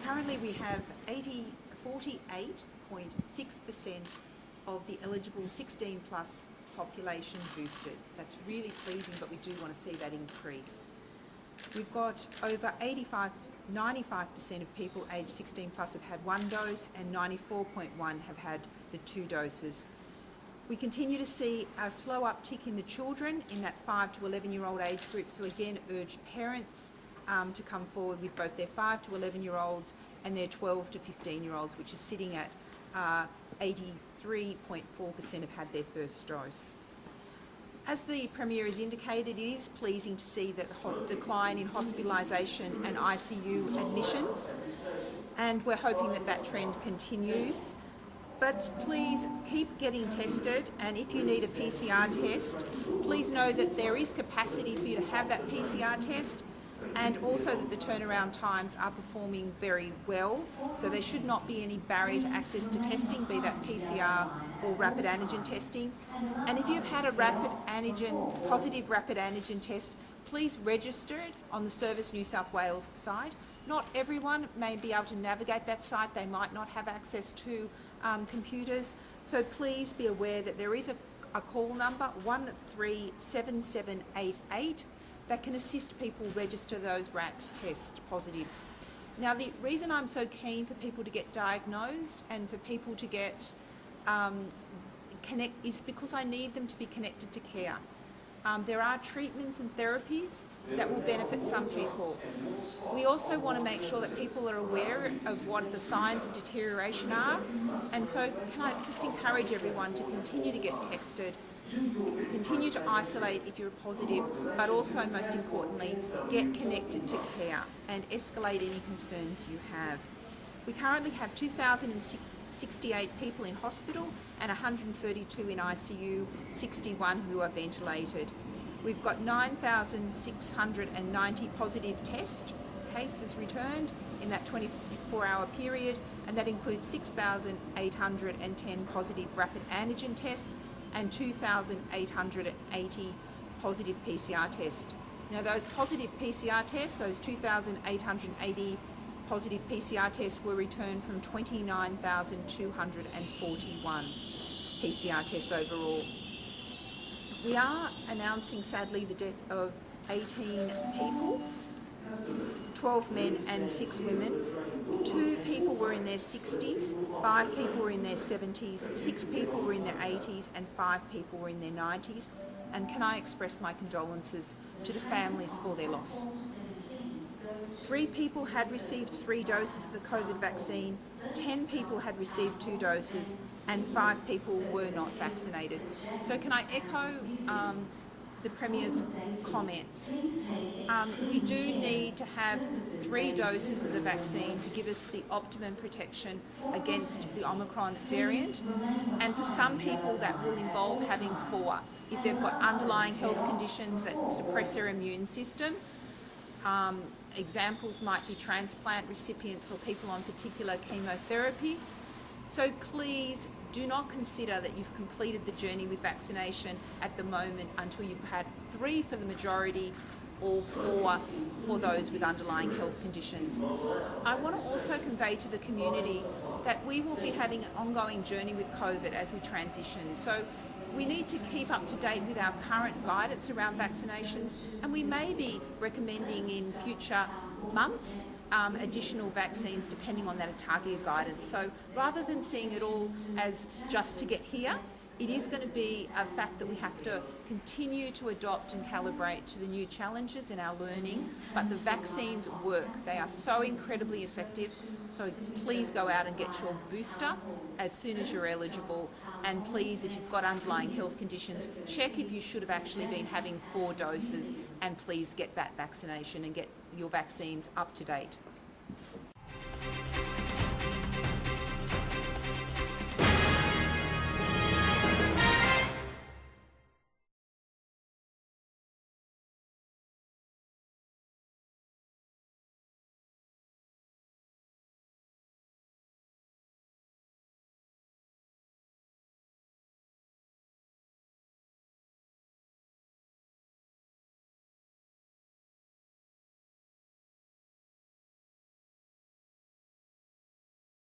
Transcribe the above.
Currently we have 48.6% of the eligible 16 plus population boosted. That's really pleasing, but we do want to see that increase. We've got over 95% of people aged 16 plus have had one dose, and 94.1% have had the 2 doses. We continue to see a slow uptick in the children in that 5 to 11-year-old age group, so again urge parents to come forward with both their 5 to 11-year-olds and their 12 to 15-year-olds, which is sitting at 83.4% have had their first dose. As the Premier has indicated, it is pleasing to see that the decline in hospitalisation and ICU admissions, and we're hoping that that trend continues. But please keep getting tested, and if you need a PCR test, please know that there is capacity for you to have that PCR test, and also that the turnaround times are performing very well, so there should not be any barrier to access to testing, be that PCR or rapid antigen testing. And if you've had a positive rapid antigen test, please register it on the Service New South Wales site. Not everyone may be able to navigate that site, they might not have access to computers, so please be aware that there is a call number 137788 that can assist people register those RAT test positives. Now, the reason I'm so keen for people to get diagnosed and for people to get connect is because I need them to be connected to care. There are treatments and therapies that will benefit some people. We also want to make sure that people are aware of what the signs of deterioration are, and so can I just encourage everyone to continue to get tested, continue to isolate if you're positive, but also most importantly get connected to care and escalate any concerns you have. We currently have 2,068 people in hospital and 132 in ICU, 61 who are ventilated. We've got 9,690 positive test cases returned in that 24-hour period, and that includes 6,810 positive rapid antigen tests and 2,880 positive PCR tests. Now, those positive PCR tests, those 2,880 positive PCR tests were returned from 29,241 PCR tests overall. We are announcing, sadly, the death of 18 people, 12 men and 6 women. 2 people were in their 60s, 5 people were in their 70s, 6 people were in their 80s, and 5 people were in their 90s. And can I express my condolences to the families for their loss. 3 people had received 3 doses of the COVID vaccine, 10 people had received 2 doses, and 5 people were not vaccinated. So can I echo the Premier's comments? We do need to have 3 doses of the vaccine to give us the optimum protection against the Omicron variant, and for some people that will involve having 4 if they've got underlying health conditions that suppress their immune system. Examples might be transplant recipients or people on particular chemotherapy. So please do not consider that you've completed the journey with vaccination at the moment until you've had 3 for the majority or 4 for those with underlying health conditions. I want to also convey to the community that we will be having an ongoing journey with COVID as we transition. So we need to keep up to date with our current guidance around vaccinations, and we may be recommending in future months additional vaccines depending on that targeted guidance. So rather than seeing it all as just to get here, it is going to be a fact that we have to continue to adopt and calibrate to the new challenges in our learning, but the vaccines work. They are so incredibly effective, so please go out and get your booster as soon as you're eligible, and please, if you've got underlying health conditions, check if you should have actually been having 4 doses, and please get that vaccination and get your vaccines up to date.